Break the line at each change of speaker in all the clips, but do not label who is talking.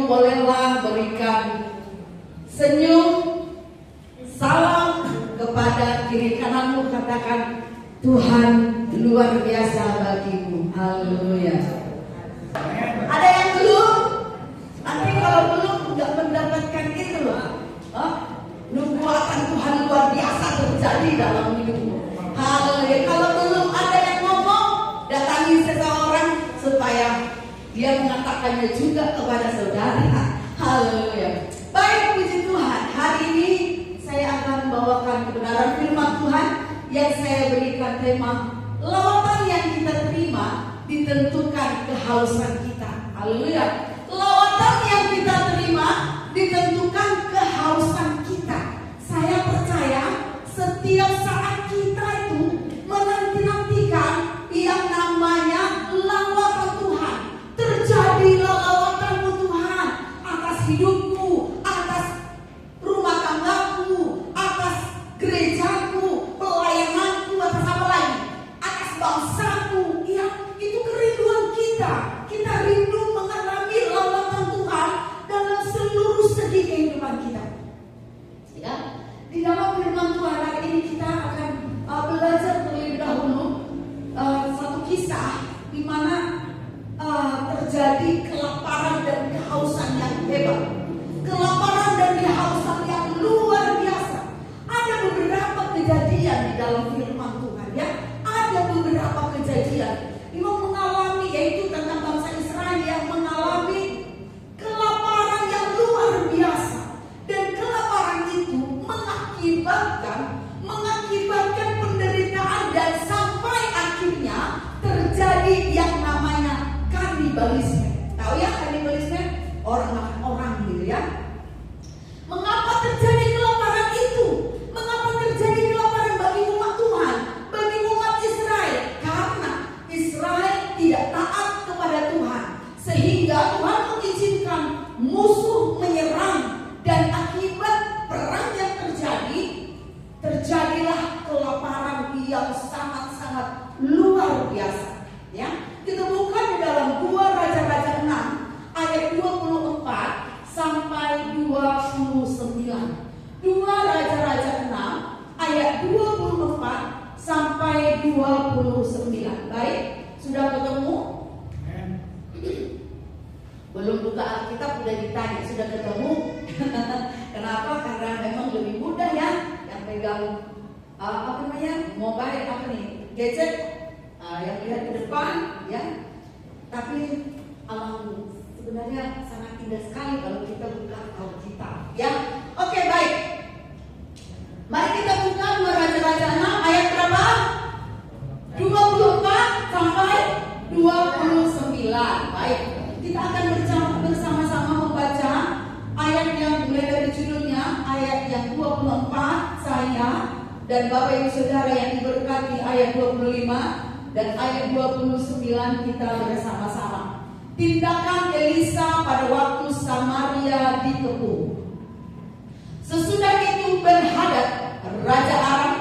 bolehlah berikan senyum, salam kepada kiri kananmu, katakan Tuhan luar biasa bagimu. Haleluya. Ada yang belum? Nanti kalau belum nggak mendapatkan itu loh. Nubuatan Tuhan luar biasa terjadi dalam hidupmu. Haleluya. Kalau belum ada yang ngomong, datangi seseorang supaya dia mengatakannya juga kepada saudara. Haleluya. Baik, puji Tuhan. Hari ini saya akan membawakan kebenaran firman Tuhan yang saya berikan tema lawatan yang kita terima ditentukan kehausan kita. Haleluya. Lawatan yang kita terima ditentukan kehausan kita. Saya percaya setiap saat kita itu menanti-nantikan yang namanya lawatan Tuhan. Terjadilah lawatanmu Tuhan atas hidupku, atas rumah tanggaku, atas gerejaku, pelayananku, atas apa lagi? Atas bangsaku. Ya, itu kerinduan kita. Kita rindu mengalami lawatan Tuhan dalam seluruh segi kehidupan kita. Ya, di dalam firman Tuhan hari ini kita akan belajar terlebih dahulu satu kisah di mana terjadi kelaparan dan kehausan yang hebat, kelaparan dan kehausan yang luar biasa. Ada beberapa kejadian di dalam firman Tuhan, ya. Ada beberapa kejadian yang mengalami, yaitu tentang bangsa Israel yang mengalami kelaparan yang luar biasa, dan kelaparan itu mengakibatkan penderitaan dan sampai akhirnya terjadi yang namanya kanibalisme. Tahu ya kanibalisme? Orang makan orang gitu ya. Mengapa terjadi kelaparan itu? Mengapa terjadi kelaparan bagi umat Tuhan, bagi umat Israel? Karena Israel tidak taat kepada Tuhan, sehingga Tuhan mengizinkan musuh menyerang, dan akibat perang yang terjadilah kelaparan yang sangat-sangat luar biasa. Ya, kita buka di dalam 2 Raja-Raja 6 ayat 24 sampai 29. 2 Raja-Raja 6 ayat 24 sampai 29. Baik, sudah ketemu? Belum buka Alkitab udah ditanya, sudah ketemu? Kenapa? Karena memang lebih mudah ya yang pegang mobile gadget, yang lihat ke depan ya. Tapi sebenarnya sangat indah sekali kalau kita buka Alkitab ya. Oke, baik. Mari kita buka 2 Raja-Raja 6 ayat berapa? 24 sampai 29. Baik. Kita akan bersama-sama membaca ayat yang mulai dari judulnya, ayat yang 24 saya dan Bapak Ibu Saudara yang diberkati ayat 25 dan ayat 29 kita bersama-sama. Tindakan Elisa pada waktu Samaria dikepung. Sesudah itu Ben-Hadad, Raja Aram,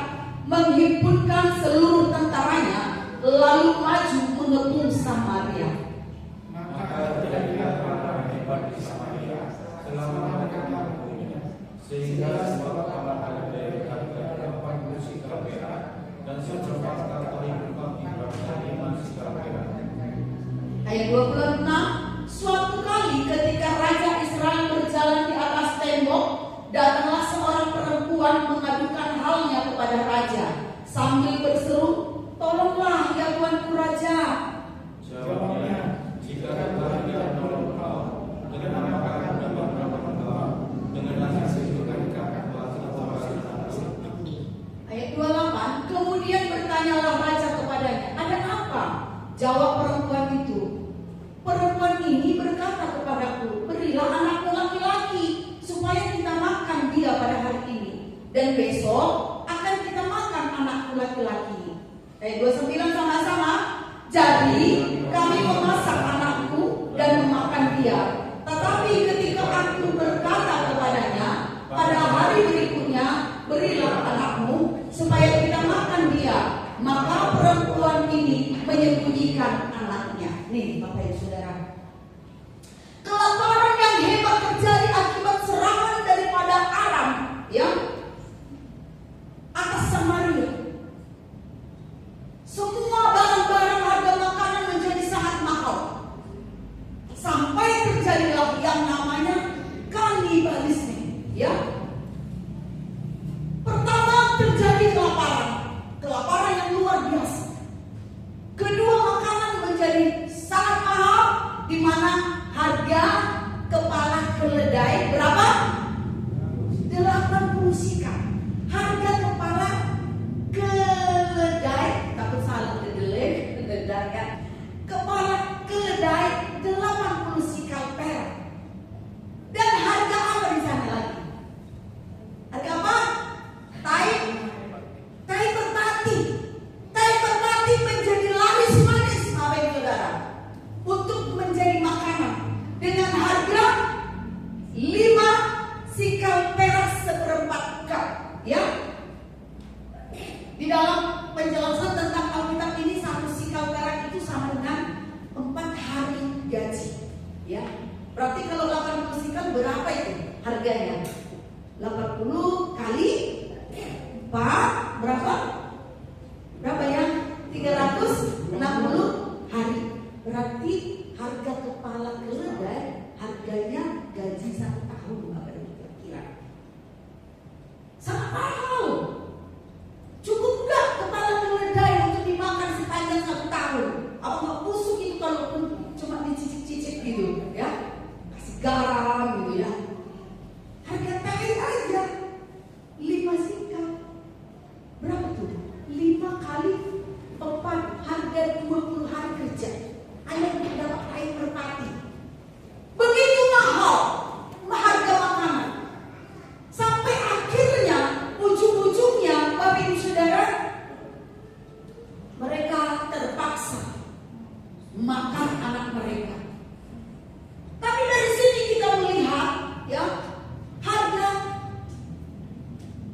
menghimpunkan seluruh tentaranya lalu maju mengepung Samaria.
Maka terjadilah perang hebat di Samaria selama mereka menghubunginya, sehingga semua kamar dari harga 80 sikal perak dan seperempat kata hidup di bangsa 5 sikal perak.
Ayat 26. Suatu kali ketika Raja Israel berjalan di atas tembok, datanglah seorang perempuan mengadukan halnya kepada raja sambil berseru, "Tolonglah ya tuanku raja."
Jawabnya, "Jika Tuhan tidak menolong kau, dengan apakah dapat menolong kau? Dengan hasil kebaikan telah
Ayat 28. Kemudian bertanyalah raja kepadanya, "Ada apa?" Jawab perempuan itu, "Perempuan ini berkata kepadaku, berilah anakmu laki-laki supaya kita makan dia pada hari ini, dan besok akan kita makan anakku laki-laki." Ayat 29 sama-sama. "Jadi kami memasak anakku dan memakan dia. Tetapi ketika aku berkata kepadanya, pada hari berikutnya berilah anakmu supaya kita makan dia, maka perempuan ini menyembunyikan anaknya." Nih Bapak Ibu Saudara, kelaparan yang hebat sampai terjadilah yang namanya kanibalisme, ya. Pertama terjadi kelaparan yang luar biasa. Kedua, makanan menjadi sangat mahal, di mana harga kepala keledai berapa? 80 sikal. Harga kepala keledai, takut salah keledai kan? Kepala keledai 80 sikal perak. Dan harga apa di sana lagi? Harga apa? Tai merpati. Tai merpati menjadi laris manis, Bapak Ibu Saudara, untuk menjadi makanan dengan harga 5 sikal perak seperempat cup, ya. Di dalam penjelasan tentang Alkitab ini, 1 sikal perak itu sama dengan 4 hari gaji, ya. Berarti kalau 80 sikal berapa itu harganya? 80 kali 4 berapa? Berapa ya? 360 hari. Berarti harga kepala keledai harganya gaji 1 tahun, Bapak Ibu kira. Sangat mahal. Cukup nggak kepala keledai untuk dimakan sepanjang 1 tahun? Apa nggak busuk itu kalau cuma dicicip-cicip gitu, ya? Kasih garam gitu, ya. Harga tai aja 5 sikal. Berapa tuh? 5 kali 4, harga 20 hari kerja hanya untuk dapat tai merpati. Begitu mahal harga makanan, sampai akhirnya ujung-ujungnya, Bapak Ibu Saudara, mereka terpaksa makan anak mereka. Tapi dari sini kita melihat, ya, harga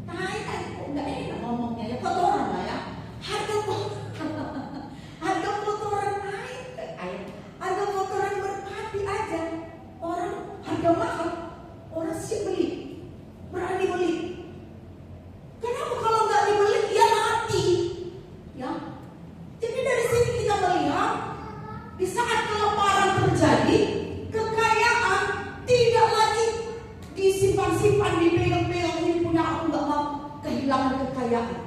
tai kok nggak enak ngomongnya, ya, kotoran lah, ya. Harga kotoran harga kotoran merpati aja orang harga mahal, orang siap beli, berani beli. Kenapa kalau nggak dibeli dia mati, ya? Jadi dari sini kita melihat, di saat kelaparan terjadi, kekayaan tidak lagi disimpan-simpan, dipegang-pegang, ini punya aku, nggak mau kehilangan kekayaan.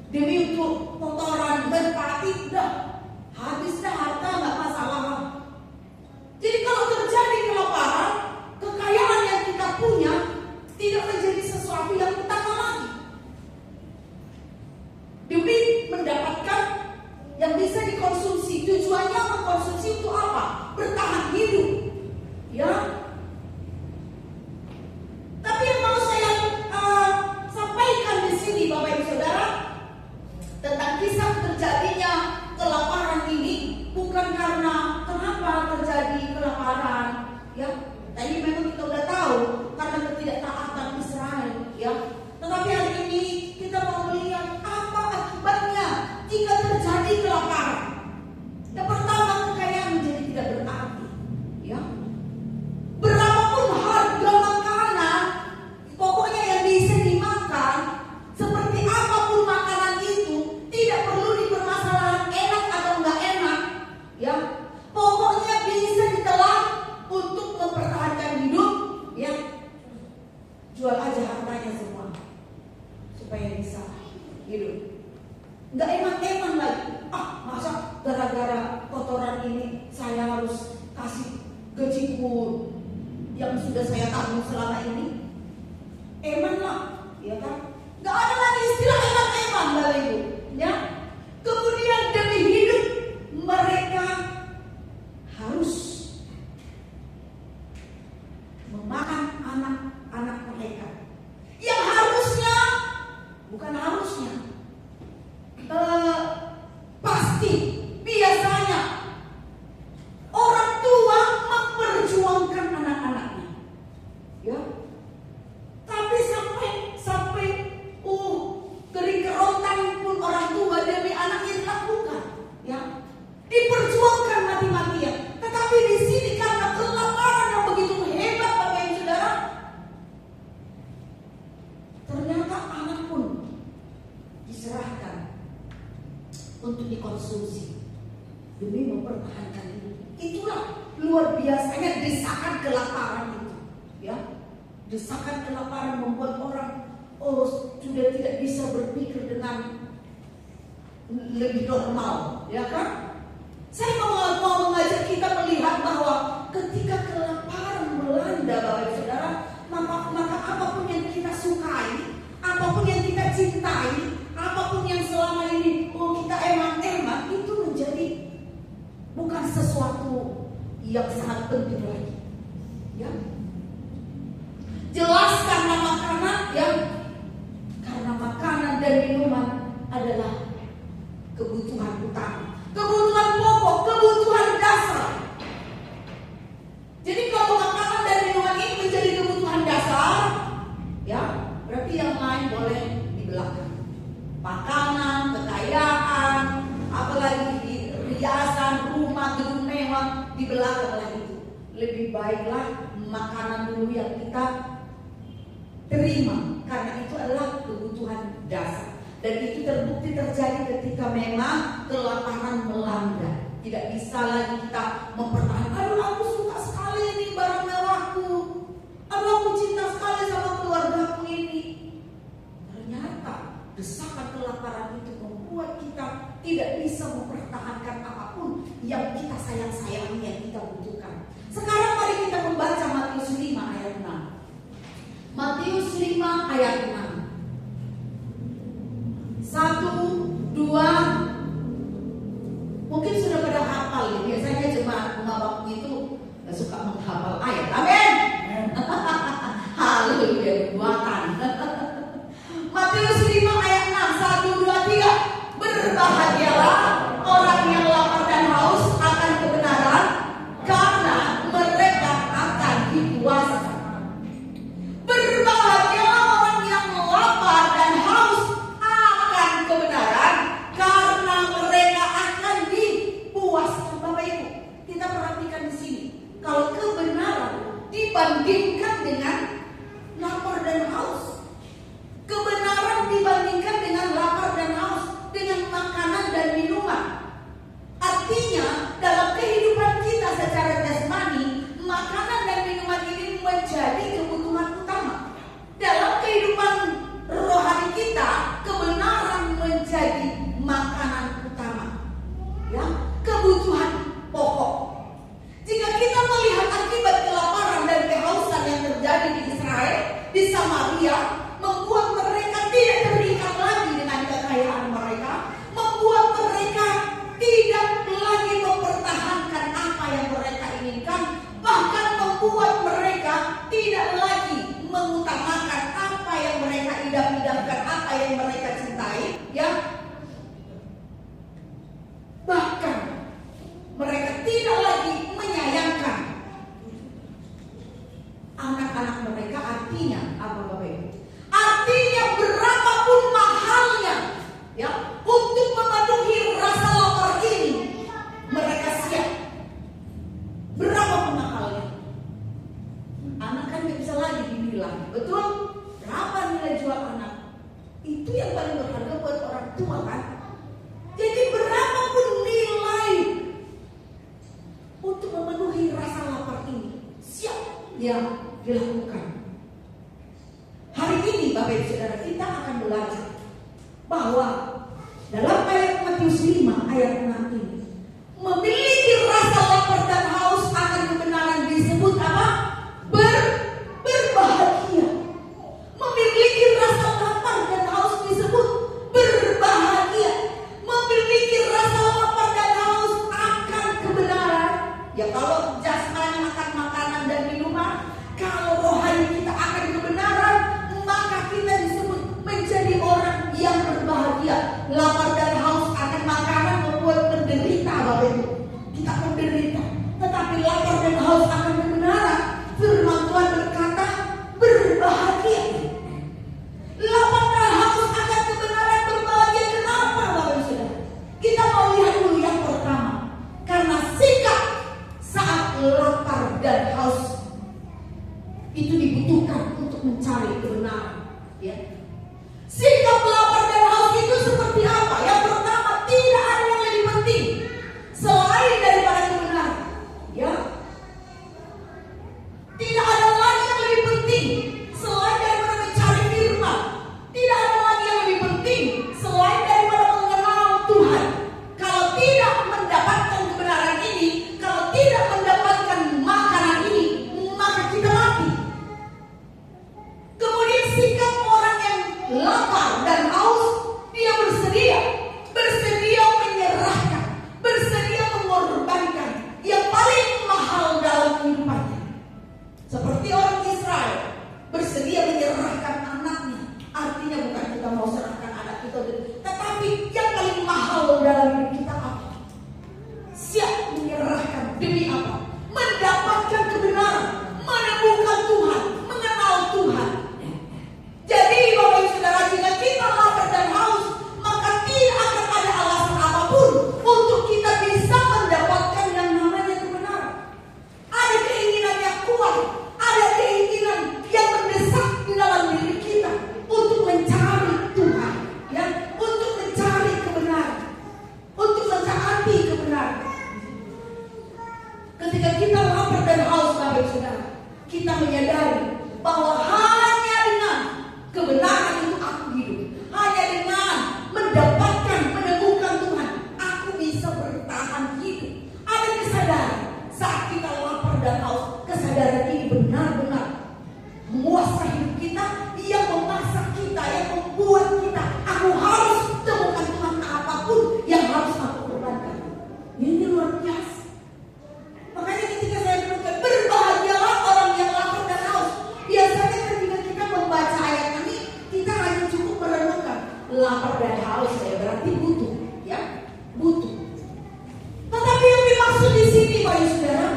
Demi untuk kotoran merpati, udah habis dah harta, nggak masalah. Jadi kalau terjadi kelaparan, kekayaan yang kita punya tidak menjadi sesuatu yang utama lagi. Demi mendapatkan yang bisa dikonsumsi. Tujuannya mengkonsumsi untuk apa? Bertahan hidup, ya. Tapi yang mau saya sampaikan di sini, Bapak Ibu Saudara, tentang kisah terjadinya kelaparan ini bukan karena kenapa terjadi kelaparan, ya. Tadi memang kita udah tahu karena ketidaktaatan Israel, ya. Tetapi hari ini kita mau melihat apa akibatnya jika terjadi kelaparan. Yang pertama, kekayaan menjadi tidak berarti, ya. Berapapun harga makanan, pokoknya yang bisa dimakan, seperti apapun makanan itu, tidak perlu dipermasalahkan enak atau enggak enak, ya. Pokoknya bisa ditelan untuk mempertahankan hidup, ya. Jual aja hartanya semua supaya bisa hidup. Nggak eman-eman lagi. Masa gara-gara kotoran ini saya harus kasih gajiku yang sudah saya tanggung selama ini? Eman lah, ya kan? Nggak ada lagi istilah eman-eman, Bapak Ibu, ya. Kemudian demi hidup mereka harus memakan anak-anak mereka. Yang harusnya, bukan harusnya, pasti biasanya orang tua memperjuangkan anak-anaknya, ya. Tapi sampai biasanya desakan kelaparan itu, ya. Desakan kelaparan membuat orang sudah tidak bisa berpikir dengan lebih normal, ya kan? Saya mau mengajak kita melihat bahwa ketika kelaparan melanda Bapak Saudara, maka apapun yang kita sukai, apapun yang kita cintai, apapun yang selama ini kita emak-emak, itu menjadi bukan sesuatu yang sangat penting lagi, ya. Jelas karena makanan, ya, karena makanan dan minuman adalah kebutuhan utama, kebutuhan pokok, kebutuhan dasar. Jadi kalau makanan dan minuman ini menjadi kebutuhan dasar, ya, berarti yang lain boleh di belakang. Makanan, kekayaan, apalagi riasan, rumah, gedung mewah, di belakang lagi itu. Lebih baiklah makanan dulu yang kita terima, karena itu adalah kebutuhan dasar. Dan itu terbukti terjadi ketika memang kelaparan melanda. Tidak bisa lagi kita mempertahankan, aduh aku suka sekali ini barang mewahku, aduh aku cinta sekali sama keluargaku ini. Ternyata desakan kelaparan itu membuat kita tidak bisa mempertahankan apapun yang kita sayang-sayangi, yang kita butuhkan. Sekarang mari kita membaca Matius 5 ayat 6. Matius 5 ayat 6. 1, 2, mungkin sudah pada hafal ya. Biasanya cuma mengawak itu gak suka menghafal ayat. Amin. Haleluya, buatan. Matius 5 ayat 6, 1, 2, 3. Berbahagialah orang yang lapar dan haus akan kebenaran, karena mereka akan dipuaskan. Berbahagialah orang yang lapar dan haus akan kebenaran, karena mereka akan dipuaskan. Bapak Ibu, kita perhatikan di sini. Kalau kebenaran dibandingkan dengan lapar dan haus, kebenaran dibandingkan dengan lapar dan haus, dengan makanan dan minuman. Artinya dalam kehidupan kita secara jasmani, makanan dan minuman ini menjadi kebutuhan utama. Dalam kehidupan rohani kita, kebenaran menjadi makanan utama, ya, kebutuhan pokok. Jika kita melihat akibat kelaparan dan kehausan yang terjadi di Israel, di Samaria, membuat mereka tidak terikat lagi dengan kekayaan mereka, membuat mereka tidak lagi mempertahankan apa yang mereka inginkan, bahkan membuat mereka tidak lagi mengutamakan apa yang mereka idam-idamkan, apa yang mereka cintai, ya. Bahkan mereka tidak lagi menyayangkan anak-anak mereka. Artinya apa, Bapak Ibu? Artinya berapapun mahalnya, ya, untuk memenuhi rasa lapar ini, mereka siap. Berapapun mahalnya. Anak kan gak bisa lagi dibilang, betul? Berapa nilai jual anak? Itu yang paling berharga buat orang tua, kan? Jadi berapapun nilai untuk memenuhi rasa lapar ini, siap dia dilakukan. Hari ini Bapak Ibu Saudara, kita akan belajar bahwa dalam ayat Matius 5 ayat 6 ini, memiliki rasa lapar dan haus akan kebenaran disebut apa? Berbahagia. Memiliki rasa lapar dan haus disebut berbahagia. Memiliki rasa lapar dan haus akan kebenaran. Ya, kalau jasmani akan makanan dan minuman, kalau rohani kita akan kebenaran, maka kita disebut menjadi orang yang berbahagia. Lapar dan haus akan makanan membuat menderita, Bapak Ibu. Kita menderita. Tetapi lapar dan haus akan kebenaran, firman Tuhan berkata berbahagia. Lapar dan haus akan kebenaran, berbahagia. Kenapa, Bapak Ibu Saudara? Kita mau lihat dulu yang pertama. Karena sikap saat lapar dan haus itu dibutuhkan untuk mencari kebenaran, ya. Sikap lapar dan haus itu seperti apa? Yang pertama, tidak ada yang lebih penting selain daripada kebenaran, ya. kita menyadari bahwa hanya dengan kebenaran itu aku hidup. Hanya dengan mendapatkan, menemukan Tuhan, aku bisa bertahan hidup. Ada kesadaran saat kita lapar dan haus. Kesadaran ini benar-benar menguasai hidup kita, yang memasak kita, yang membuat kita, aku harus temukan Tuhan apapun yang harus aku korbankan. Ini luar biasa. Makanya ketika saya berkata, berbahagialah orang yang lapar dan haus. Biasanya ketika kita membaca ayat ini, kita hanya cukup merenungkan lapar dan haus, saya berarti butuh, ya, butuh. Tetapi yang dimaksud di sini, Bapak Saudara,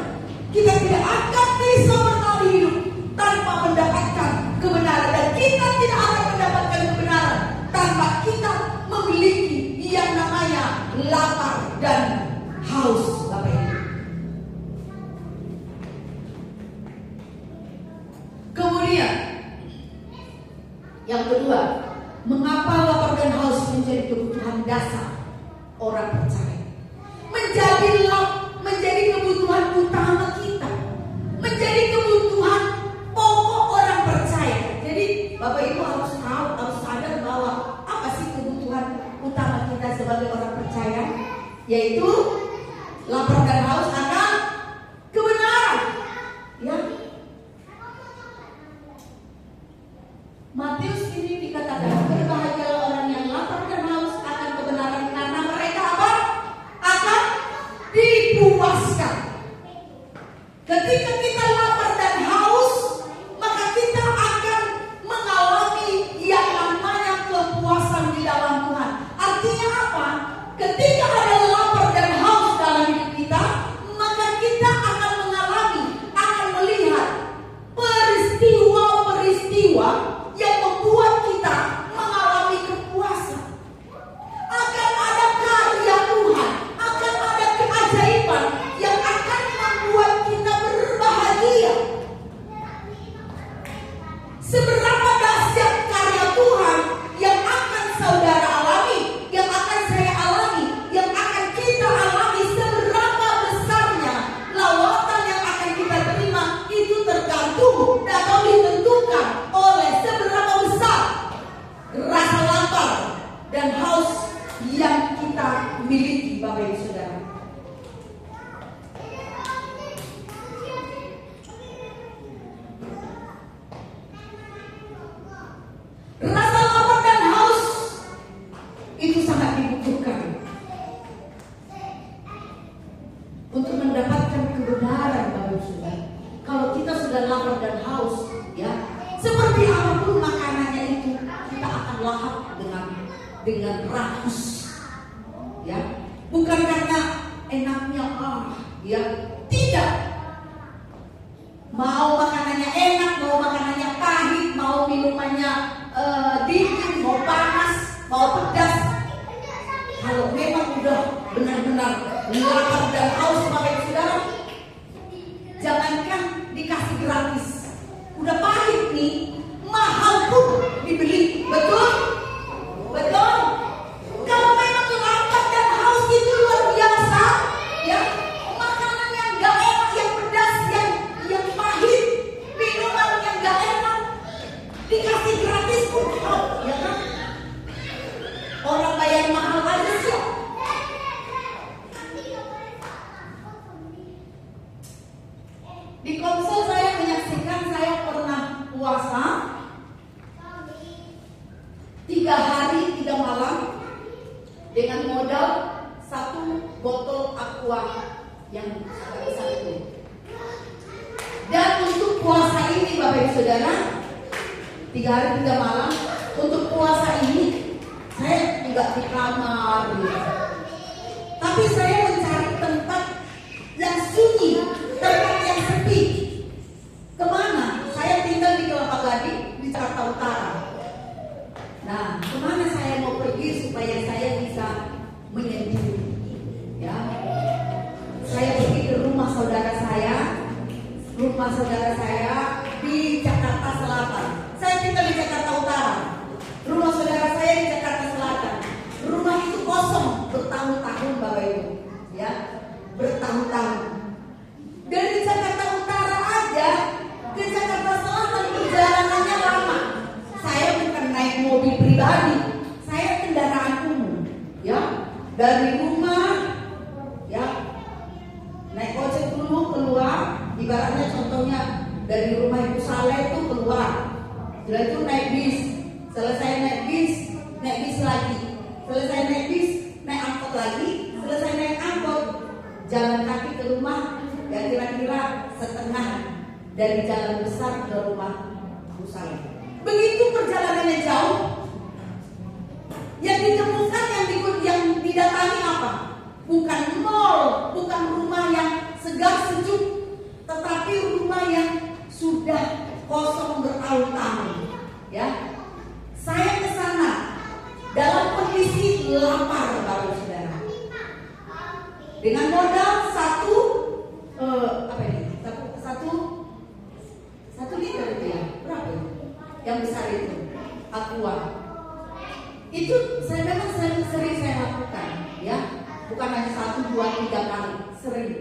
kita tidak akan bisa bertahan hidup tanpa mendapatkan kebenaran, dan kita tidak akan mendapatkan kebenaran tanpa kita memiliki yang namanya lapar dan haus, Bapak Ibu. Kemudian yang kedua, mengapa lapar dan haus menjadi kebutuhan dasar orang percaya? Menjadi kebutuhan utama kita, menjadi kebutuhan pokok orang percaya. Jadi Bapak Ibu harus tahu, harus sadar bahwa apa sih kebutuhan utama kita sebagai orang percaya, yaitu lapar dan haus akan kebenaran. Ya, Matius ini dikatakan, berbahagialah orang yang lapar dan haus akan kebenaran, karena mereka apa? Akan dipuaskan. Ketika kita lapar dan haus, maka kita akan mengalami yang namanya kepuasan di dalam Tuhan. Artinya apa? Ketika ada lapar dan haus dalam hidup kita, maka kita akan mengalami, akan melihat peristiwa-peristiwa yang membuat kita mengalami kepuasan. Akan ada karya Tuhan, akan ada keajaiban yang akan membuat kita berbahagia. Seberapa dahsyat karya Tuhan yang akan saudara alami, yang akan saya alami, yang akan kita alami, seberapa besarnya lawatan yang akan kita terima, itu tergantung atau ditentukan oleh seberapa besar rasa lapar dan haus yang kita miliki, Bapak Ibu Saudara. Rasa lapar dan haus itu sangat dibutuhkan untuk mendapatkan kebenaran, Bapak Ibu Saudara. Kalau kita sudah lapar dan haus, ya, seperti apapun makanannya itu, kita akan lahap dengan rakus, ya. Bukan karena enaknya, ya, tidak. Mau makanannya enak, mau makanannya pahit, mau minumannya dingin, mau panas, mau pedas. Kalau memang udah benar-benar lapar dan haus, Bapak Ibu Saudara, jangankan dikasih gratis, udah pahit nih, mahal pun dibeli, betul? Betul? Kalau memang lapar dan haus itu luar biasa, ya, makanan yang gak enak, yang pedas, yang pahit, minuman yang gak enak, dikasih gratis pun mau, ya kan? Orang bayar mahal aja sih. Di Komsel saya menyaksikan, saya pernah puasa 3 hari 3 malam dengan modal 1 botol aqua yang agak besar itu. Dan untuk puasa ini, Bapak Ibu Saudara, 3 hari 3 malam, untuk puasa ini saya tidak di kamar, tapi saya mencari tempat yang sunyi, tempat yang sepi. Kemana? Saya tinggal di Kelapa Gading, di Jakarta Utara. Nah, kemana saya mau pergi supaya saya bisa menyendiri? Ya, saya pergi ke rumah saudara saya di Jakarta Selatan. Saya tinggal di Jakarta Utara. Rumah saudara saya di Jakarta Selatan. Rumah itu kosong bertahun-tahun, Bapak Ibu, ya, bertahun-tahun. Dari Jakarta Utara aja ke Jakarta dari rumah Ibu Saleh itu keluar, setelah itu naik bis, selesai naik bis lagi, selesai naik bis, naik angkot lagi, selesai naik angkot, jalan kaki ke rumah, ya kira-kira setengah dari jalan besar ke rumah Ibu Saleh. Begitu perjalanannya jauh, yang ditemukan, yang didatangi apa? Bukan mall, bukan rumah yang segar sejuk, tetapi rumah yang sudah kosong bertahun-tahun. Ya, saya ke sana dalam kondisi lapar, Bapak Saudara. Dengan modal satu liter itu ya, berapa itu? Yang besar itu, aqua. Itu saya memang sering saya lakukan, ya. Bukan hanya 1, 2, 3 kali, sering.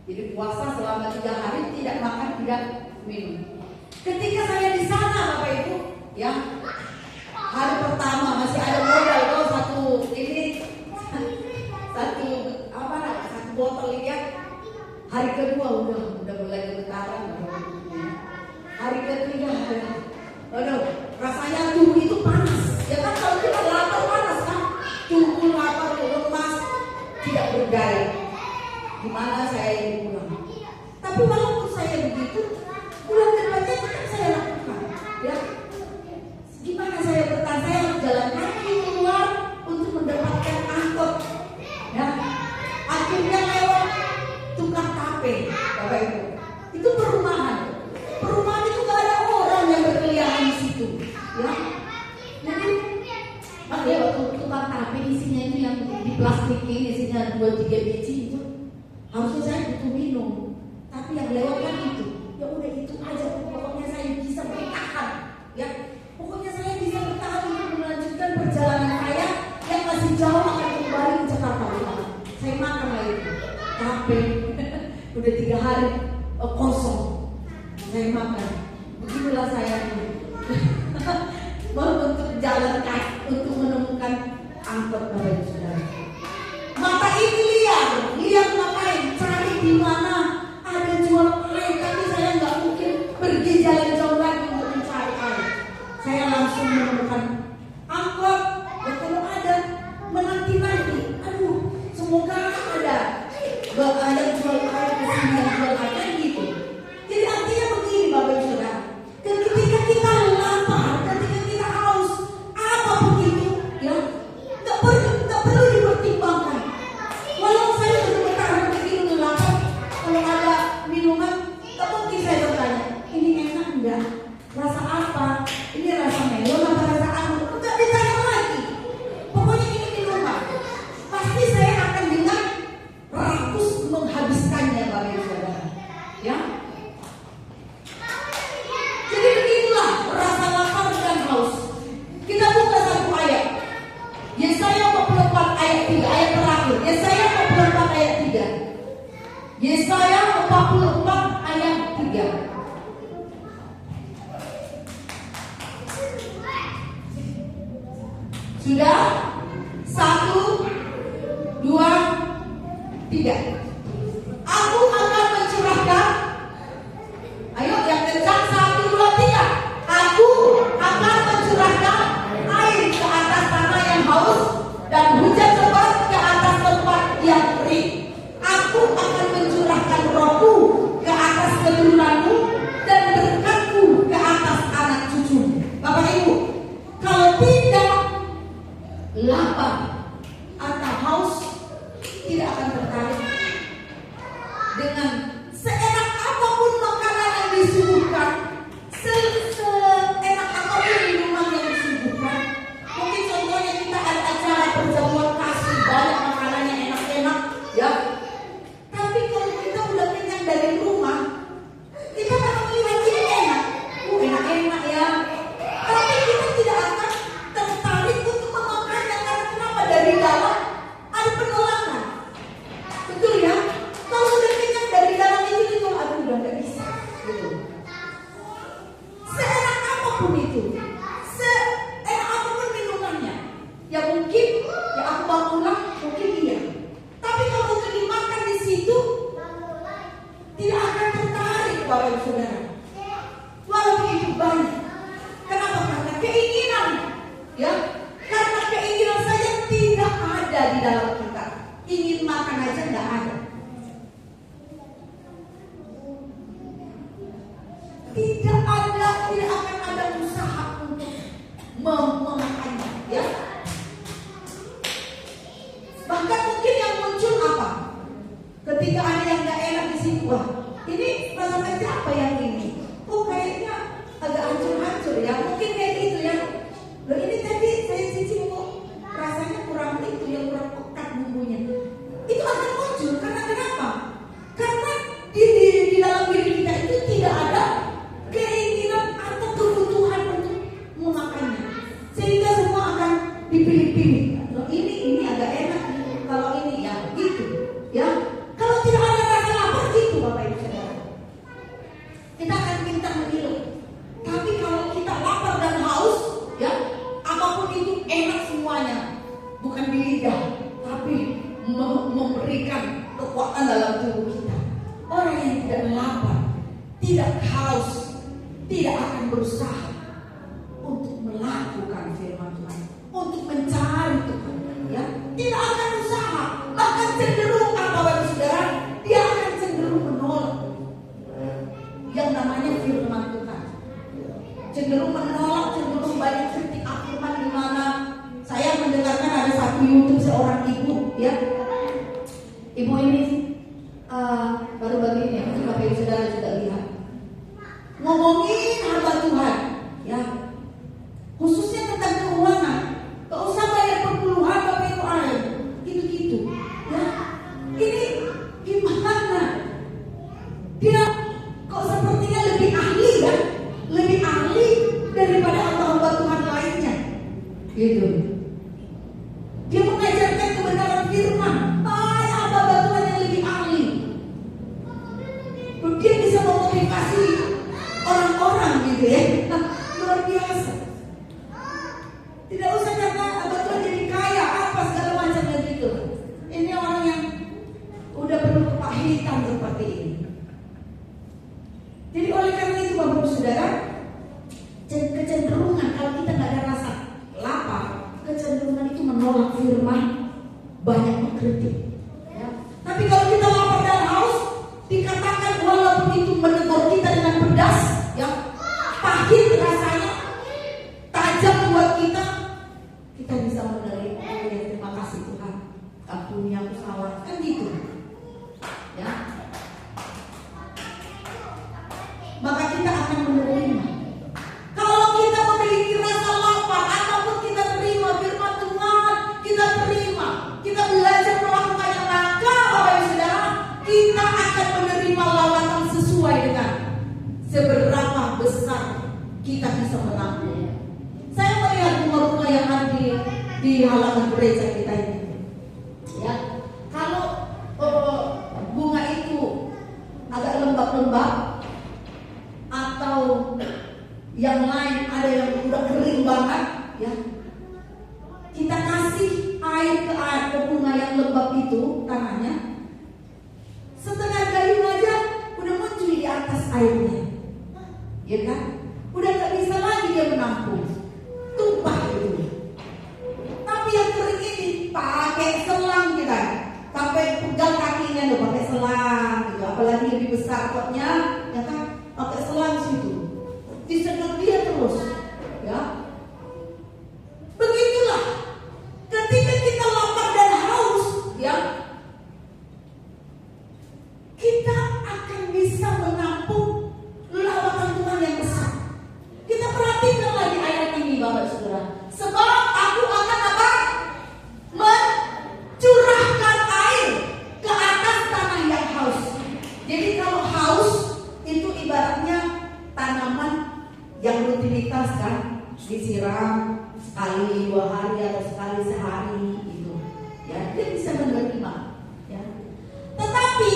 Jadi puasa selama 3 hari, tidak makan, tidak minum. Ketika saya di sana, Bapak Ibu, ya, hari pertama masih ada modal kalau satu botol ini ya. Hari kedua udah mulai gemetaran. Hari ketiga, rasanya tubuh itu panas. Ya kan kalau kita lapar panas kan, tubuh lapar lemas, tidak berdaya. Gimana saya ini pulang? Tapi walaupun saya begitu, bulan depannya tetap saya lakukan. Ya, gimana saya bertahan? Saya harus jalan kaki keluar untuk mendapatkan angkot. Ya, akhirnya lewat tukang tape, Bapak Ibu. Itu perumahan. Perumahan itu gak ada orang yang berkeliaran di situ. Ya, jadi lewat tukang tape isinya itu yang di plastik ini isinya 2-3 biji itu. Harusnya saya butuh minum, tapi yang lewat kan itu. Ya udah itu aja. Pokoknya saya bisa bertahan. Ya, pokoknya saya bisa bertahan untuk melanjutkan perjalanan saya yang masih jauh akan kembali ke Jakarta. Saya makan lagi tape. Udah 3 hari kosong. Saya makan. Begitulah saya untuk jalan kaki untuk menemukan angkot, Bapak Ibu Saudara. Mata ini lihat ngapain? Cari di mana ada jual air, tapi saya nggak mungkin pergi jalan jauh lagi untuk mencari air. Saya langsung menemukan angkot. Ya kalau ada menanti, aduh, semoga ada jual air di sini yang jual air gitu. Jadi artinya begini, Bapak Ibu Saudara, ketika kita lapar, ketika kita haus, apapun itu, ya, nggak perlu dipertimbangkan. Walau saya sudah bertahan begitu lapar, kalau ada minuman, tak mungkin saya bertanya, ini enak enggak? Rasa apa? Ini rasa melon atau rasa anggur? Enggak ditanya lagi. Pokoknya ini minuman. Pasti saya akan dengan rakus menghabiskannya, Bapak Ibu Saudara. Ya. Jadi begitulah rasa lapar dan haus. Kita buka satu ayat. Yesaya 44 ayat 3, ayat terakhir. Yesaya 44 ayat 3. Yesaya 44 ayat 3. Sudah? 1, 2, 3. Aku akan mencurahkan. Ayo yang kencang, 1, 2, 3. Aku akan mencurahkan air ke atas tanah yang haus dan hujan lebat ke atas tempat yang kering. Aku akan mencurahkan rohku ke atas keturunanmu dan berkatku ke atas anak cucu. Bapak Ibu, kalau tidak lapar atau haus, tidak akan tertarik dengan seenak apapun makanan yang disuguhkan, seenak apapun minuman yang disuguhkan. Mungkin contohnya kita ada acara perjamuan kasih, banyak makanan yang enak-enak, ya. Tapi kalau kita udah kenyang dari rumah, kita akan melihat ini enak, enak-enak ya. Tapi kita tidak akan tertarik untuk memakannya karena kenapa? Dari dalam ada penolakan. Betul ya? Kalau udah kenyang dari dalam itu aduh udah nggak bisa gitu. Seenak apapun itu, seenak apapun minumannya, ya mungkin ya aku mau pulang, mungkin iya. Tapi kalau udah dimakan di situ, tidak akan tertarik, Bapak Ibu Saudara. Walaupun itu banyak. Kenapa? Karena keinginan. Ya, karena keinginan saja tidak ada di dalam kita. Ingin makan aja tidak ada. Tidak akan ada usaha untuk memakannya, ya. Bahkan mungkin yang muncul apa? Ketika ada yang gak enak di situ, wah, ini masakan siapa yang ini? Oh, kayaknya agak hancur-hancur ya. Mungkin kayak gitu ya. Loh, ini tadi saya cicip kok rasanya kurang itu, yang kurang pekat bumbunya. Itu akan muncul karena kenapa? Karena di dalam diri kita itu tidak ada keinginan atau kebutuhan untuk memakannya, sehingga semua akan dipilih-pilih. Loh, ini agak enak nih. Kalau ini ya gitu, ya. Kalau tidak ada rasa lapar gitu, Bapak Ibu Saudara, kita akan minta mengilu. Tapi kalau kita lapar dan haus, ya, apapun itu enak semuanya, bukan di lidah, tapi memberikan kekuatan dalam tubuh kita. Orang yang tidak lapar, tidak haus, tidak akan berusaha untuk melakukan firman Tuhan, untuk mencari Tuhan, ya. Tidak akan usaha, bahkan cenderung apa, Bapak Saudara? Dia akan cenderung menolak yang namanya firman Tuhan. Cenderung menolak, cenderung banyak kritik firman, di mana saya mendengarkan ada satu YouTube seorang ibu, ya. Ibu ini baru-baru ini, mungkin Bapak Ibu Saudara juga lihat, ngomongin hamba Tuhan, ya, khususnya tentang keuangan. Gak usah bayar perpuluhan, Bapak Ibu air, gitu-gitu, ya. Ini gimana? Dia kok sepertinya lebih ahli, kan? Lebih ahli daripada hamba Tuhan lainnya, gitu. Dia mengajarkan kebenaran firman. Hamba Tuhan yang lebih ahli. Dia bisa memotivasi orang-orang, gitu ya. Luar biasa. Tidak usah karena abah Tuhan jadi kaya apa segala macamnya gitu. Ini orang yang udah penuh kepahitan seperti ini. Jadi oleh karena itu, Bapak Ibu Saudara, kecenderungan kalau kita nggak ada rasa lapar, kecenderungan itu menolak firman, banyak mengkritik. Ya. Tapi kalau kita lapar dan haus, dikatakan walaupun itu menegur kita dengan pedas, ya, pahit rasanya, tajam buat kita bisa menerima. Oh ya, terima kasih Tuhan, ampuni aku salah, kan gitu, ya. Maka kita akan menerima. Kalau kita memiliki rasa lapar, ataupun kita terima firman Tuhan, kita terima, kita belajar melakukannya, maka Bapak Ibu Saudara, kita akan menerima lawatan sesuai dengan seberapa besar kita bisa menampung. Saya melihat bunga-bunga yang ada di halaman gereja kita ini, ya. Kalau bunga itu agak lembab-lembab, atau yang lain ada yang udah kering banget, ya, kita kasih air ke bunga yang lembab itu, tanahnya setengah gayung aja udah muncul di atas airnya, ya kan? Udah gak bisa lagi dia menampung, tumpah itu. Tapi yang kering ini pakai selang kita, sampai pegang kakinya loh pakai selang gitu. Apalagi lebih besar potnya, ya kan? Pakai selang situ, disedot dia terus, ya. Begitulah ketika kita lapar dan haus, ya, kita akan bisa menampung lawatan Tuhan yang besar. Kita perhatikan lagi ayat ini, Bapak Saudara. Sebab aku akan apa? Mencurahkan air ke atas tanah yang haus. Jadi kalau haus itu ibaratnya tanaman yang rutinitas, kan, disiram sekali 2 hari atau sekali sehari gitu, ya, dia bisa menerima, ya. Tetapi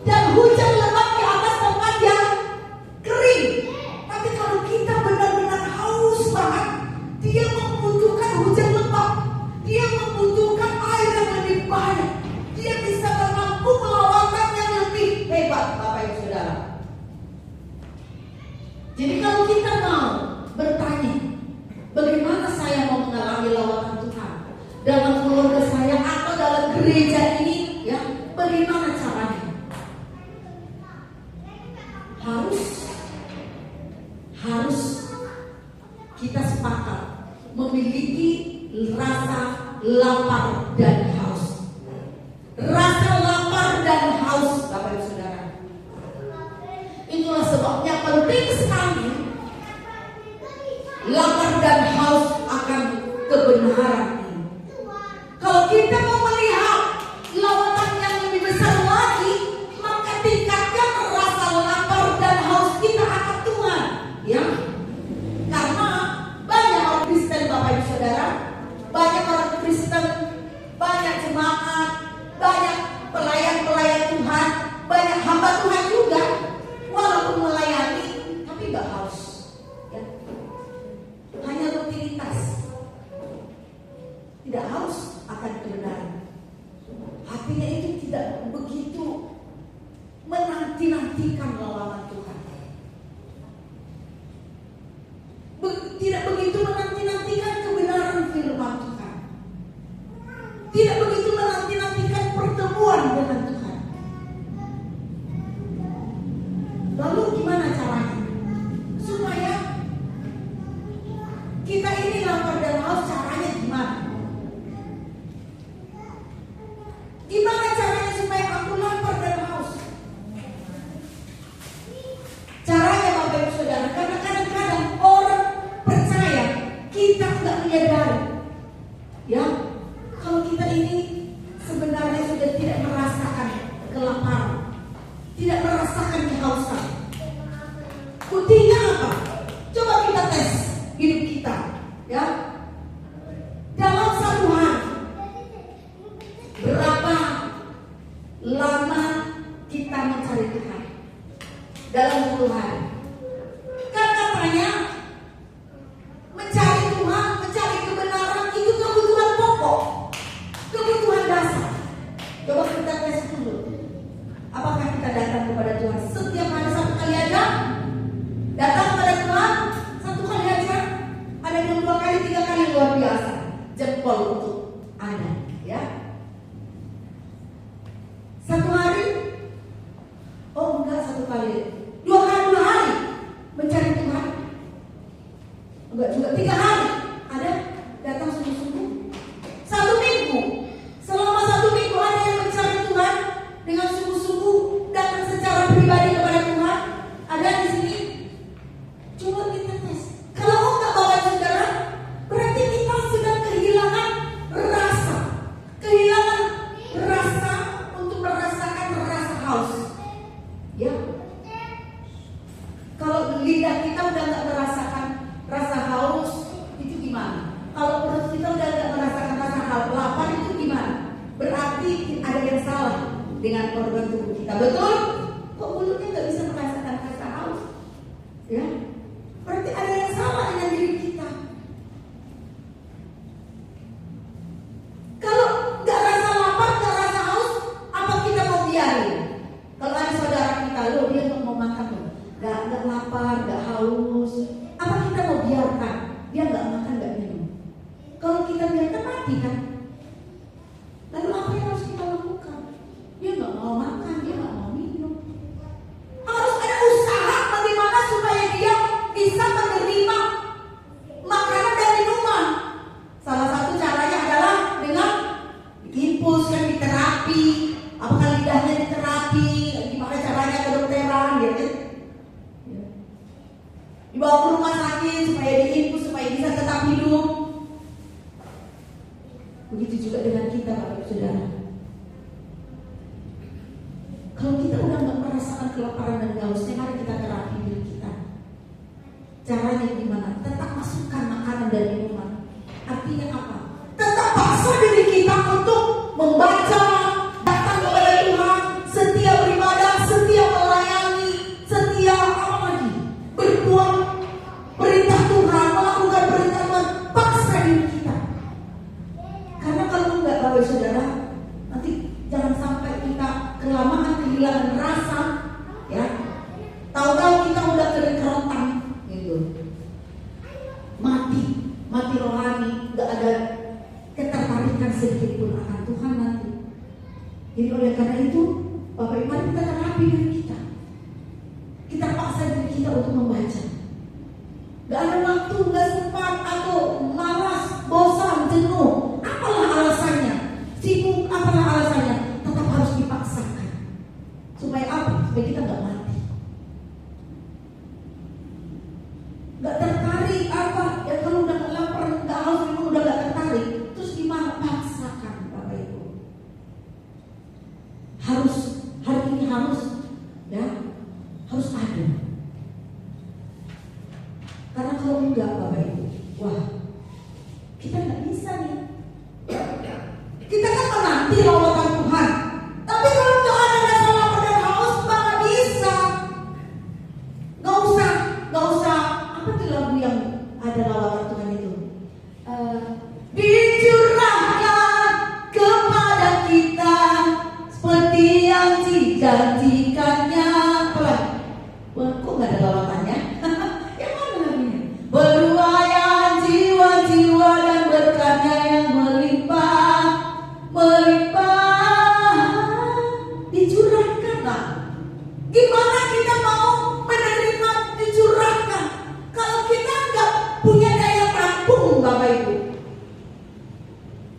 dan hujan lebat di atas tempat yang kering. Tapi kalau kita benar-benar haus banget, dia membutuhkan hujan lebat, dia membutuhkan air yang lebih banyak, dia bisa menampung lawatan yang lebih hebat, Bapak Ibu Saudara. Jadi kalau kita mau bertanya, bagaimana saya mau mengalami lawatan Tuhan dalam keluarga saya atau dalam gereja ini, ya, bagaimana caranya? Harus kita sepakat memiliki rasa lapar dan haus. Rasa lapar dan haus, Bapak Ibu Saudara. Itulah sebabnya penting sekali lapar dan haus akan kebenaran ini. Kalau kita mau melihat lawatan yang lebih besar lagi, maka tingkatkan rasa lapar dan haus kita akan Tuhan, ya. Karena banyak orang Kristen, Bapak Ibu Saudara, banyak orang Kristen, banyak jemaat, banyak pelayan-pelayan Tuhan, banyak hamba Tuhan juga, walaupun melayani tapi gak haus, ya. Hanya rutinitas, tidak haus akan kebenaran. Hatinya itu tidak begitu menanti-nantikan lawatan Tuhan, tidak begitu menanti-nantikan kebenaran firman Tuhan, tidak begitu menanti-nantikan pertemuan dengan Tuhan. Lalu gimana caranya supaya kita ini lapar dan haus? Caranya gimana? Gimana caranya supaya aku lapar dan haus? Caranya, Bapak Ibu Saudara, karena kadang-kadang orang percaya kita nggak menyadari, ya, kalau kita ini sebenarnya sudah tidak merasakan kelaparan, tidak merasakan kehausan. Buktinya apa? Coba kita tes hidup kita, ya. Dalam satu hari, berapa lama kita mencari Tuhan? Dalam 10 hari. Kan katanya mencari Tuhan, mencari kebenaran itu kebutuhan pokok, kebutuhan dasar. Coba kita tes dulu. Apakah kita datang kepada Tuhan setiap hari 1 kali aja? Datang kepada Tuhan 1 kali aja? Ada yang 2 kali, 3 kali, luar biasa. Jempol untuk Anda, ya. 1 hari? Oh enggak, 1 kali. 2 hari mencari Tuhan? Enggak juga. 3 hari? Ada? Datang sungguh-sungguh? 1 minggu? Selama 1 minggu ada yang mencari Tuhan dengan sungguh-sungguh, datang secara pribadi kepada Tuhan? Ada di sini? Coba kita tes. Kalau enggak, Bapak Ibu Saudara, berarti kita sedang kehilangan rasa untuk merasakan rasa haus, ya. Kalau lidah kita udah nggak merasakan rasa haus, itu gimana? Kalau perut kita udah nggak merasakan rasa lapar, itu gimana? Berarti ada yang salah dengan organ tubuh kita, betul? Kok mulutnya nggak bisa merasakan rasa haus, ya? Berarti ada yang salah dengan diri kita. Kalau nggak rasa lapar, nggak rasa haus, apa kita mau biarin? Kalau ada saudara kita, loh dia mau makan, loh, nggak lapar, nggak haus, apa kita mau biarkan dia nggak makan, nggak minum? Kalau kita biarkan mati kan? Lalu apa yang harus kita lakukan? Dia nggak mau makan, dia nggak mau minum. Harus ada usaha bagaimana supaya dia bisa menerima makanan dan minuman. Salah satu caranya adalah dengan diinfus, kan, diterapi. Apakah lidahnya diterapi? Gimana caranya kedokteran, ya kan? Dibawa ke rumah sakit supaya diinfus, supaya bisa tetap hidup. Begitu juga dengan kita, Bapak Ibu Saudara. Kalau kita udah nggak merasakan kelaparan dan hausnya, mari kita terapi diri kita. Caranya gimana? Tetap masukkan makanan dan minuman. Artinya apa? Tetap paksa diri kita untuk membaca, datang kepada Tuhan, setia beribadah, setia melayani, setia apa lagi? Berbuat perintah Tuhan, melakukan perintah Tuhan. Paksa diri kita. Karena kalau enggak, Bapak Saudara, nanti jangan sampai kita kelamaan kehilangan rasa, ya. Tahu-tahu Jadi oleh karena itu, Bapak Ibu, mari kita terapi diri kita. Kita paksa diri kita untuk membaca. Gak ada waktu, gak sempat, atau malas, bosan, jenuh. Apalah alasannya? Sibuk, apalah alasannya? Tetap harus dipaksakan. Supaya apa? Supaya kita gak mati. Gak tertarik apa? Ya kalau udah lapar, gak haus, memang udah gak tertarik. Terus gimana? Paksakan, Bapak Ibu. Harus, hari ini harus, ya, harus ada. Karena kalau enggak, Bapak Ibu, wah, kita nggak bisa nih. Kita kan menanti lawatan Tuhan. Tapi kalau nggak ada rasa lapar dan haus, nggak bisa. Nggak usah. Apa tuh lagu yang ada lawatan Tuhan itu? Dicurahkan kepada kita seperti yang dijanjikannya. Kok nggak ada lawatannya? Yang mana lagunya? Berluayan jiwa-jiwa dan berkarya yang melimpah, dicurahkanlah. Gimana kita mau menerima dicurahkan kalau kita nggak punya daya tampung, Bapak Ibu?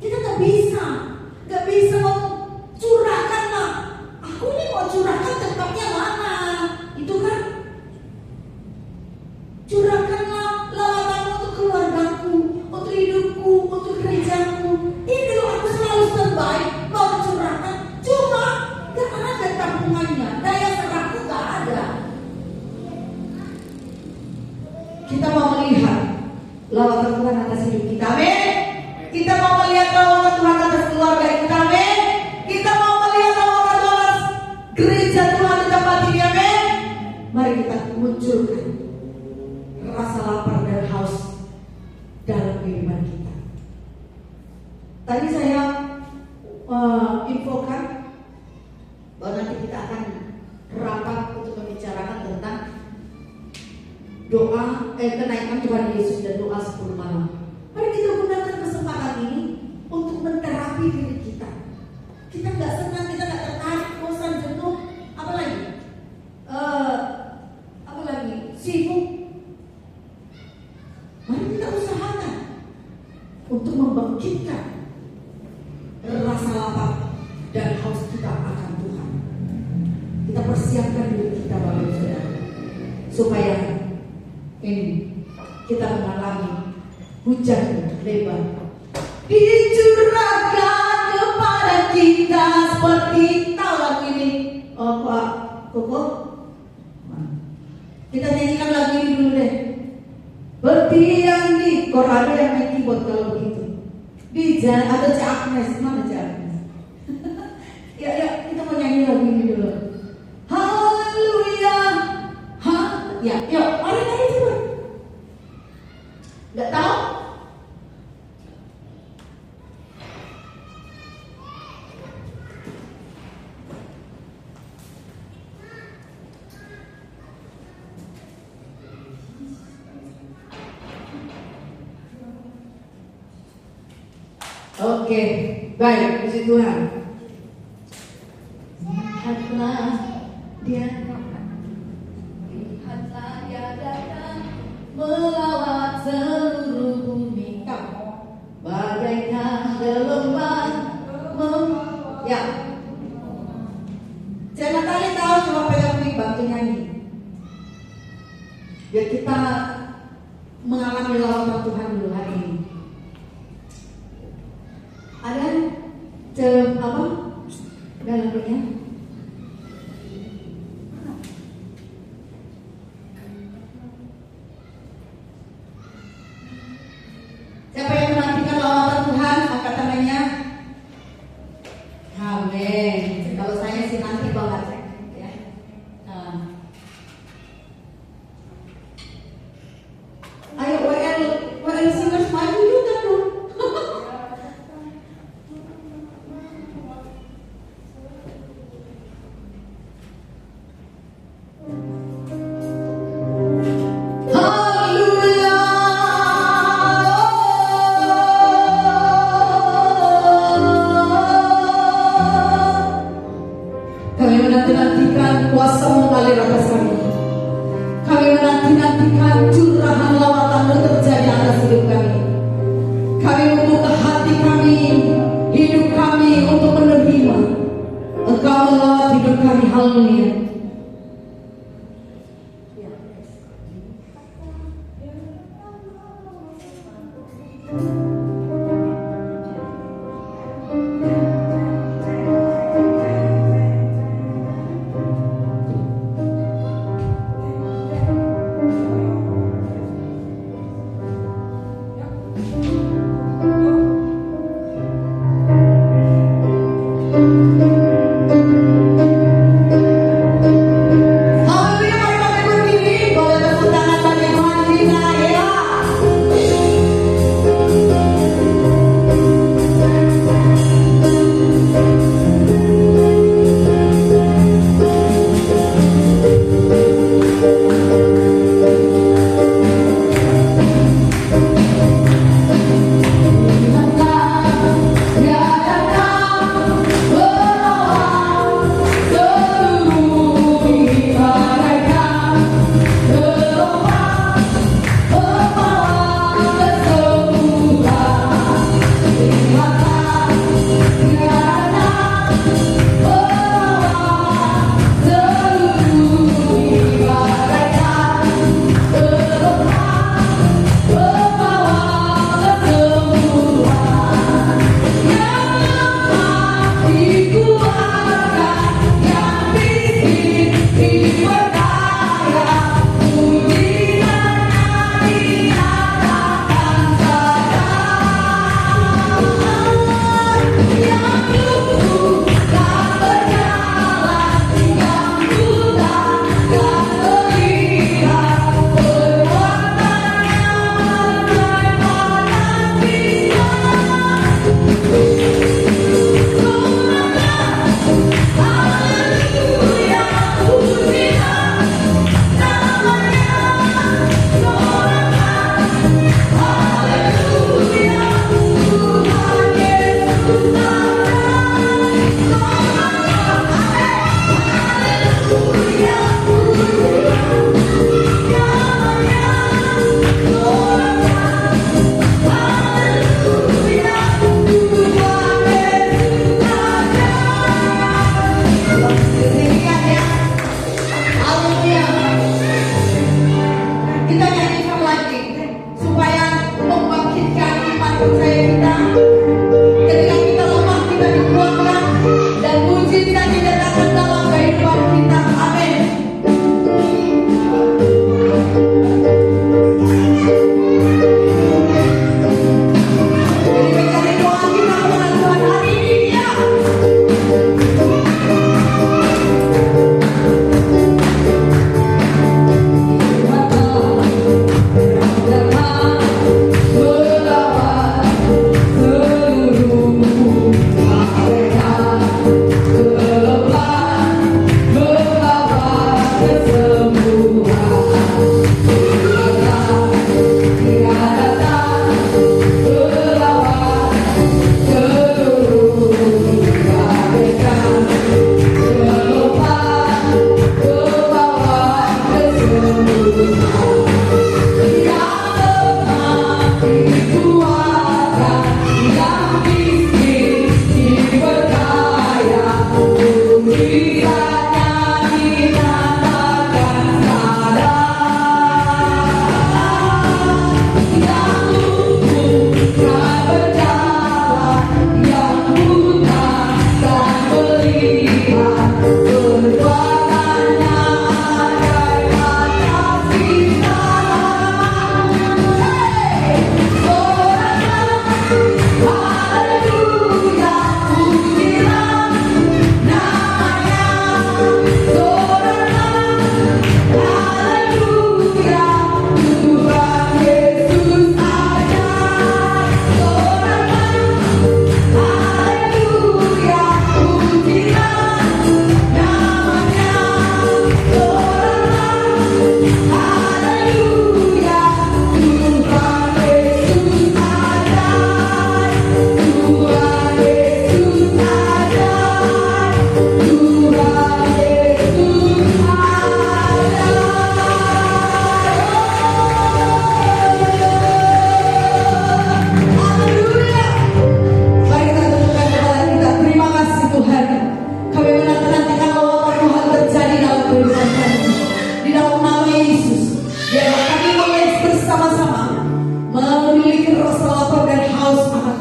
Kita nggak bisa mau curahkan lah. Aku ini mau curahkan tempatnya mana? Itu kan, curahkanlah lawatanmu untuk keluargaku, untuk hidupku, untuk gerejaku. Ini loh, aku selalu terbaik mau curahkan. Cuma gak ada tampungannya, daya serahku gak ada. Kita mau melihat lawatan Tuhan atas hidup kita, amin. Kita mau melihat lawatan Tuhan atas keluarga kita, amin. Kita mau melihat lawatan Tuhan atas gereja Tuhan di tempat ini, amin. Mari kita munculkan rasa lapar dan haus dalam kehidupan kita. Tadi saya infokan bahwa nanti kita akan rapat untuk membicarakan tentang doa kenaikan Tuhan Yesus dan doa 10 malam. Mari kita gunakan kesempatan ini untuk menterapi diri kita. Kita nggak senang, kita nggak tertarik, bosan, jenuh, apalagi sibuk. Mari kita usahakan untuk membangkitkan rasa lapar dan haus kita akan Tuhan. Kita persiapkan diri kita, Bapak Ibu Saudara, supaya ini kita mengalami hujan lebat dicurahkan kepada kita seperti tahu lagu ini. Oh Pak Koko, kita nyanyikan lagu ini dulu deh. Seperti yang di Korado yang main keyboard kalau begitu. Di jalan ada Cak Agnes, mana Cak Agnes? Ya, kita mau nyanyi lagu ini dulu. Haleluya. Ya, yuk, mari coba. Gak tahu? Oke, baik, puji Tuhan. Lihatlah dia datang melawat seluruh bumi. Bagaikan gelombang ya. Saya Natali tahu, cuma pegang mic bantu nyanyi. Biar kita mengalami lawatan Tuhan dulu hari ini. Ada apa dalamnya? Siapa yang menantikan lawatan Tuhan, angkat tangannya. Amin. Kalau saya sih nanti banget ya. Ayo WL singers maju juga dong. Haleluya.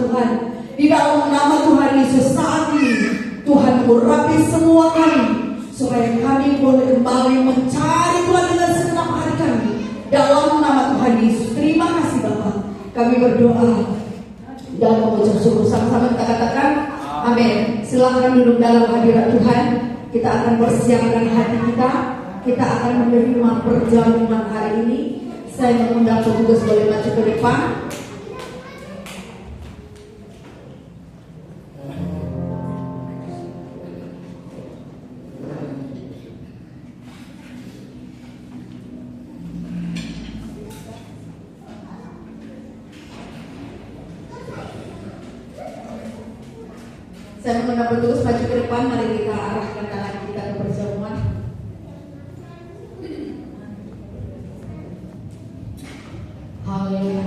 Tuhan. Di dalam nama Tuhan Yesus saat ini Tuhan urapi semua kami, supaya kami boleh kembali mencari Tuhan dengan segenap hati kami. Dalam nama Tuhan Yesus, terima kasih Bapa. Kami berdoa dan mengucap syukur. Sama-sama kita katakan amin. Silakan duduk dalam hadirat Tuhan. Kita akan persiapkan hati kita. Kita akan menerima perjalanan hari ini. Saya mengundang petugas boleh maju ke depan. Saya mengundang petugas maju ke depan. Mari kita arahkan tangan kita ke perjamuan. Haleluya.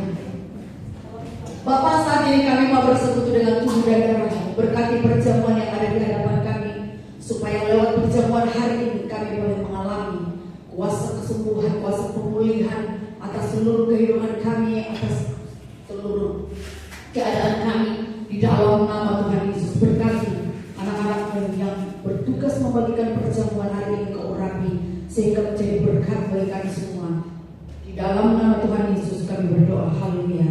Bapak, saat ini kami mau bersekutu dengan tubuh dan darah. Berkati perjamuan yang ada di hadapan kami, supaya lewat perjamuan hari ini kami boleh mengalami kuasa kesembuhan, kuasa pemulihan atas seluruh kehidupan kami, atas seluruh keadaan kami. Di dalam nama Tuhan Yesus, berkati anak-anakmu yang bertugas membagikan perjamuan hari ini ke urapi, sehingga menjadi berkat bagi kami semua. Di dalam nama Tuhan Yesus kami berdoa. Haleluya.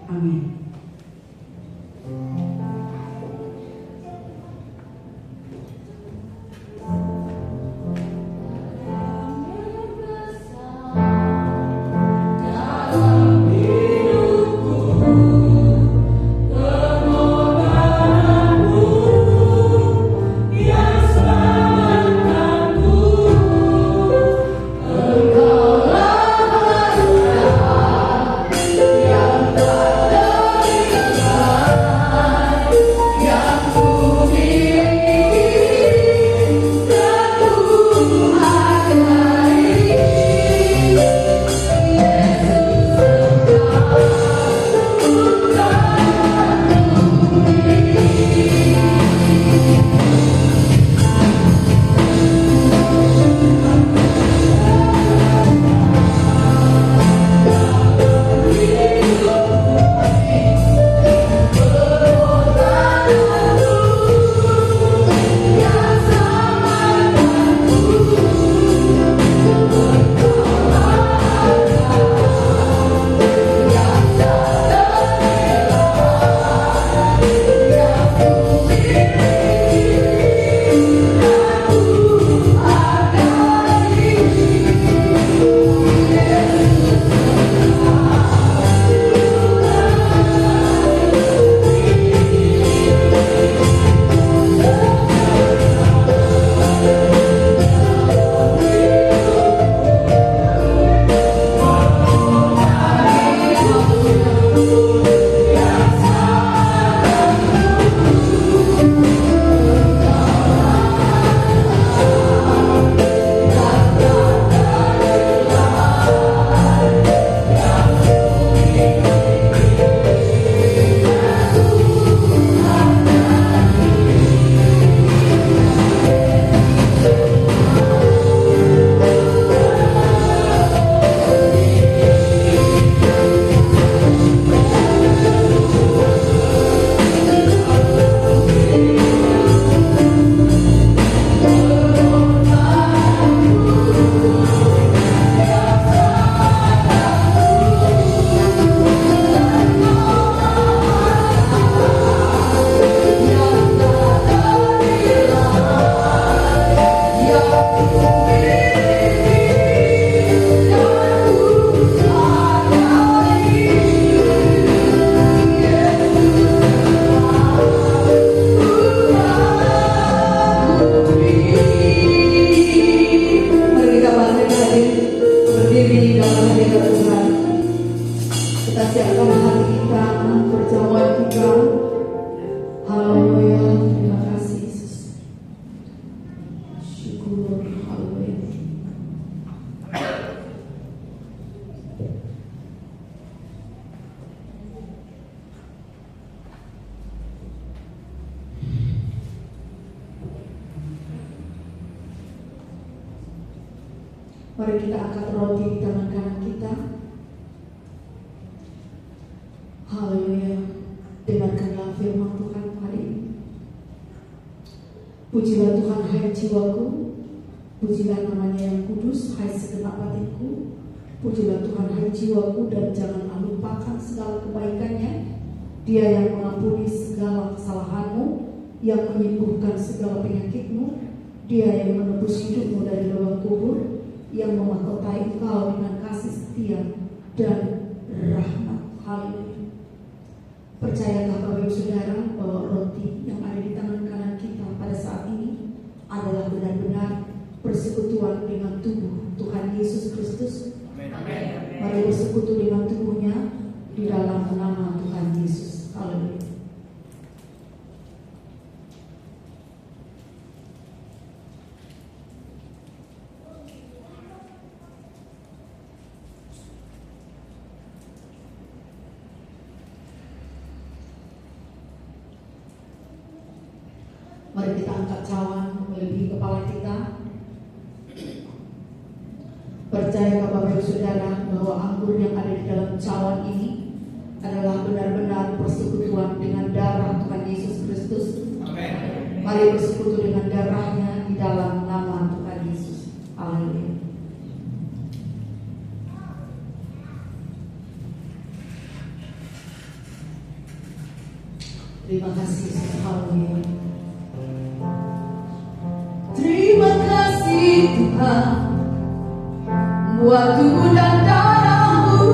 Amin. Mari kita angkat roti di tangan kanan kita. Haleluya. Dengarkanlah Pujilah Tuhan hai jiwaku, pujilah namanya yang kudus hai segenap batinku. Pujilah Tuhan hai jiwaku dan janganlah lupakan segala kebaikannya. Dia yang mengampuni segala kesalahanmu, yang menyembuhkan segala penyakitmu. Dia yang menebus hidupmu dari lubang kubur, yang memahkotai engkau dengan kasih setia dan rahmat. Haleluya. Percayakah Bapak Ibu Saudara bahwa roti yang ada di tangan kanan kita pada saat ini adalah benar-benar persekutuan dengan tubuh Tuhan Yesus Kristus? Amin. Mari bersekutu dengan tubuhnya di dalam nama Tuhan Yesus. Haleluya. Mari kita angkat cawan melebihi kepala kita. Percaya Bapak Ibu Saudara bahwa anggur yang ada di dalam cawan ini adalah benar-benar persekutuan dengan darah Tuhan Yesus Kristus. Amin. Mari bersekutu dengan darahnya di dalam nama Tuhan Yesus. Haleluya. Terima kasih Yesus. Haleluya. Terima kasih Tuhan buat tubuh dan darah-Mu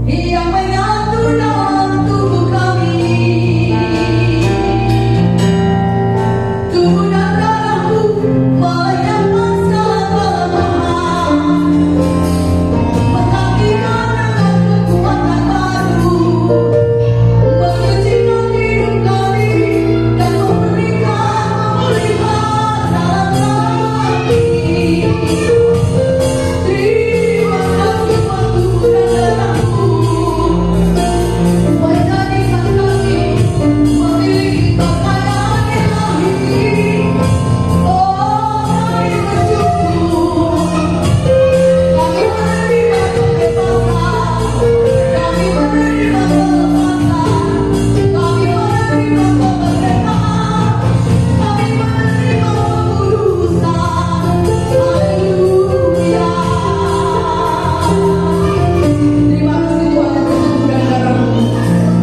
yang menyatu dalam tubuh kami. Tubuh dan darah-Mu menyimpan segala kelemahan, menggantikan dengan kekuatan baru, mensucikan hidup kami dan memberikan pemulihan dalam hati. Terima kasih buat tubuh dan darah-Mu menjadikan kami memiliki kekayaan ilahi. Oh, kami bersyukur. Kami menerima kebebasan, kami menerima kelepasan, kami menerima kemerdekaan, kami menerima kekudusan. Haleluya. Terima kasih Tuhan atas tubuh dan darah-Mu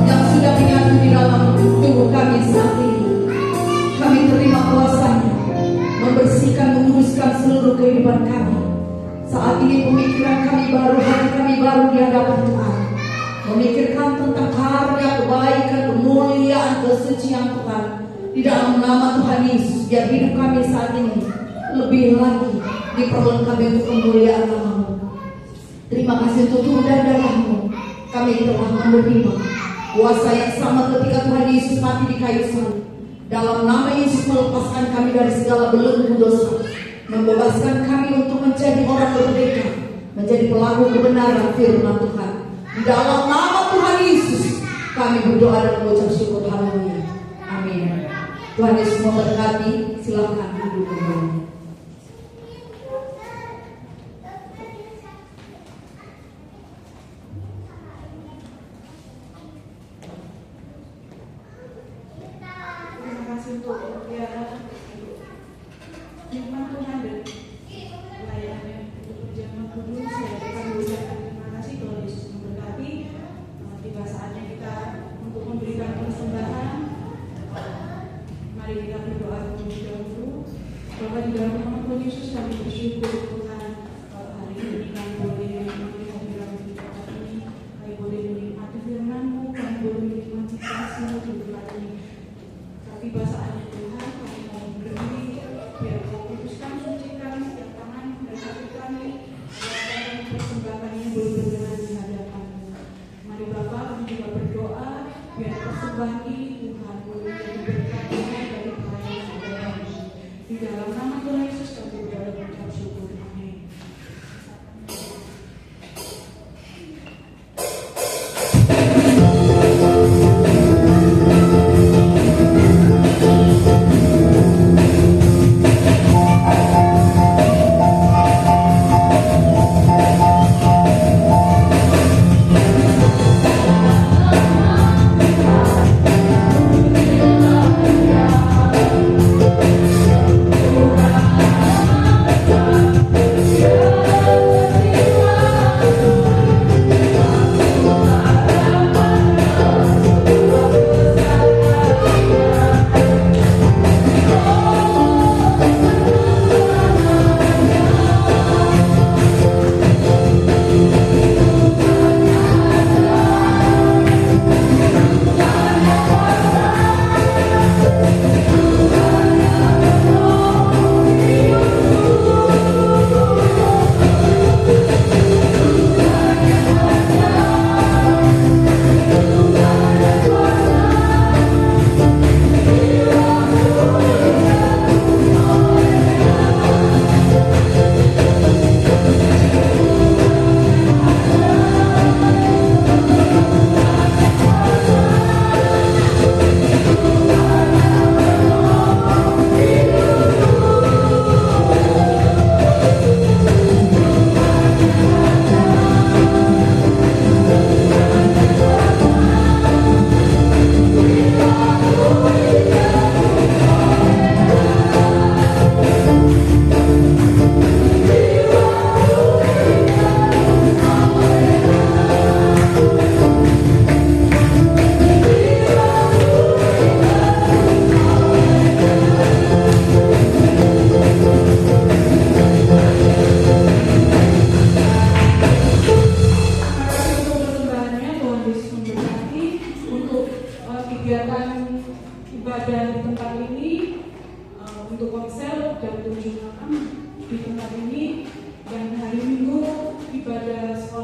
yang sudah menyatu di dalam tubuh kami saat ini. Kami terima kuasa-Nya membersihkan, menguduskan seluruh kehidupan kami. Saat ini pemikiran kami baru, hati kami baru di hadapan Tuhan, memikirkan tentang karya, kebaikan, kemuliaan, kesucian Tuhan di dalam nama Tuhan Yesus. Biar hidup kami saat ini lebih lagi diperlengkapi untuk kemuliaan nama-Mu. Terima kasih untuk tubuh dan darah-Mu. Kami telah menerima kuasa yang sama ketika Tuhan Yesus mati di kayu salib. Dalam nama Yesus melepaskan kami dari segala belenggu dosa, membebaskan kami untuk menjadi orang merdeka, menjadi pelaku kebenaran firman Tuhan. Di dalam nama Tuhan Yesus kami berdoa dan mengucap syukur. Haleluya. Amin. Tuhan Yesus memberkati. Silakan duduk kembali.
Terima kasih untuk pelayanan firman Tuhan dan pelayanannya untuk perjamuan kudus. Saya akan mengucapkan terima kasih Tuhan Yesus memberkati. Tiba saatnya kita untuk memberikan persembahan. Mari kita berdoa terlebih dahulu. Bapak di dalam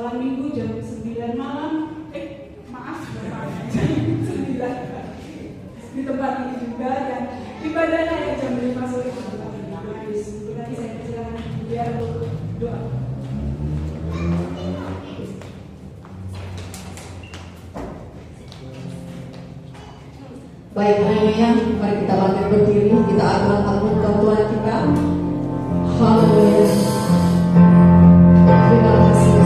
malam minggu jam 9 malam. Maaf, jam 9 di tempat ini juga, dan ibadahnya ya jam 5 sore. Nanti saya persilakan biar doa.
Baik, haleluya. Mari kita bangkit berdiri, kita agung-agungkan Tuhan kita. Haleluya. Terima kasih.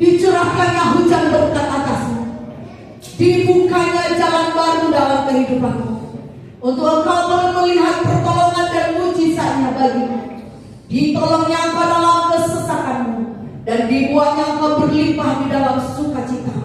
Dicurahkannya hujan berkat atasmu, dibukanya jalan baru dalam kehidupanmu, untuk engkau boleh melihat pertolongan dan mujizatnya bagimu. Ditolongnya engkau dalam kesesakanmu, dan dibuatnya engkau berlimpah di dalam sukacita,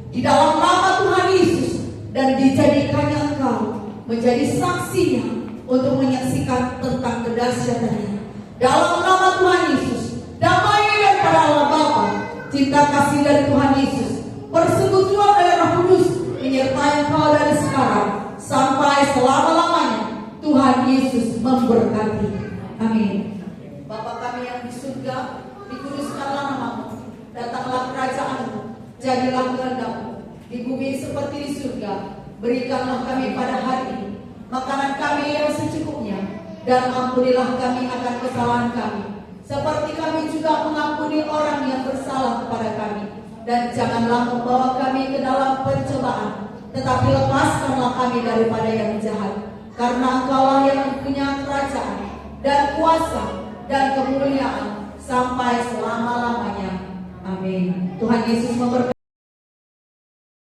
di dalam nama Tuhan Yesus, dan dijadikannya engkau menjadi saksinya untuk menyaksikan tentang kedahsyatannya. Dalam nama Tuhan Yesus, damai daripada Allah Bapa, cinta kasih dari Tuhan Yesus, persekutuan dari Roh Kudus menyertai engkau dari sekarang sampai selama-lamanya. Tuhan Yesus memberkati. Amin. Bapa kami yang di surga, dikuduskanlah namamu, datanglah kerajaanmu, jadilah kehendakmu di bumi seperti di surga. Berikanlah kami pada hari ini makanan kami yang secukupnya, dan ampunilah kami akan kesalahan kami, seperti kami juga mengampuni orang yang bersalah kepada kami. Dan janganlah membawa kami ke dalam pencobaan, tetapi lepaskanlah kami daripada yang jahat. Karena Engkaulah yang mempunyai kerajaan dan kuasa dan kemuliaan sampai selama-lamanya. Amin. Tuhan Yesus memberkati.